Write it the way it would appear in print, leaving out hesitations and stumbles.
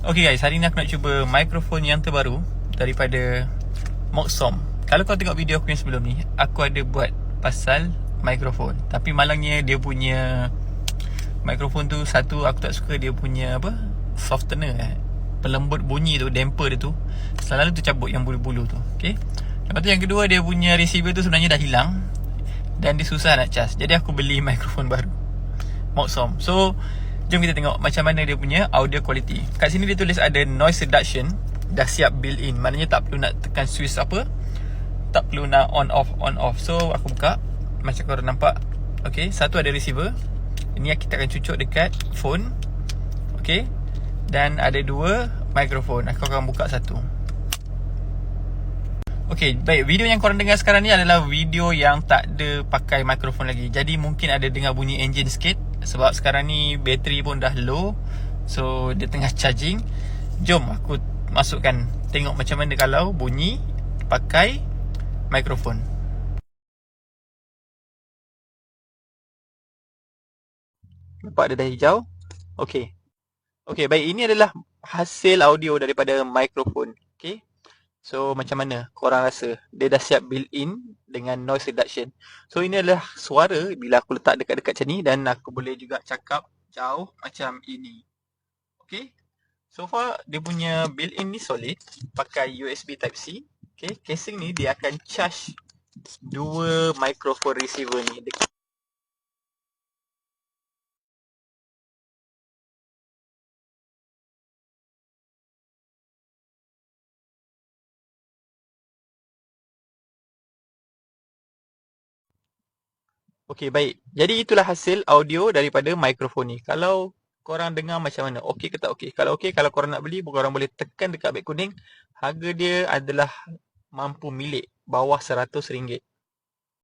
Okay guys, hari ni aku nak cuba mikrofon yang terbaru daripada Moxom. Kalau kau tengok video aku yang sebelum ni, aku ada buat pasal mikrofon. Tapi malangnya dia punya mikrofon tu, satu aku tak suka dia punya apa, softener pelembut bunyi tu, damper dia tu selalu tercabut yang bulu-bulu tu. Okay. Lepas tu yang kedua, dia punya receiver tu sebenarnya dah hilang dan dia susah nak cas. Jadi aku beli mikrofon baru Moxom. So jom kita tengok macam mana dia punya audio quality. Kat sini dia tulis ada noise reduction, dah siap built in. Maknanya tak perlu nak tekan switch apa, tak perlu nak on off. So aku buka, macam korang nampak. Okay, satu ada receiver. Ini kita akan cucuk dekat phone. Okay, dan ada dua mikrofon. Aku akan buka satu. Okay, baik. Video yang korang dengar sekarang ni adalah video yang tak ada pakai mikrofon lagi. Jadi mungkin ada dengar bunyi engine sikit, sebab sekarang ni bateri pun dah low. So dia tengah charging. Jom aku masukkan, tengok macam mana kalau bunyi pakai mikrofon. Nampak dia dah hijau. Okay. Okay, baik. Ini adalah hasil audio daripada mikrofon. Okay. So macam mana korang rasa? Dia dah siap built in dengan noise reduction. So ini adalah suara bila aku letak dekat-dekat macam ni, dan aku boleh juga cakap jauh macam ini. Okay. So far dia punya built in ni solid, pakai USB type C. Okay. Casing ni dia akan charge dua microphone receiver ni. Okey, baik. Jadi itulah hasil audio daripada mikrofon ni. Kalau korang dengar macam mana? Okey ke tak okey? Kalau okey, kalau korang nak beli, korang boleh tekan dekat beg kuning. Harga dia adalah mampu milik, bawah RM100.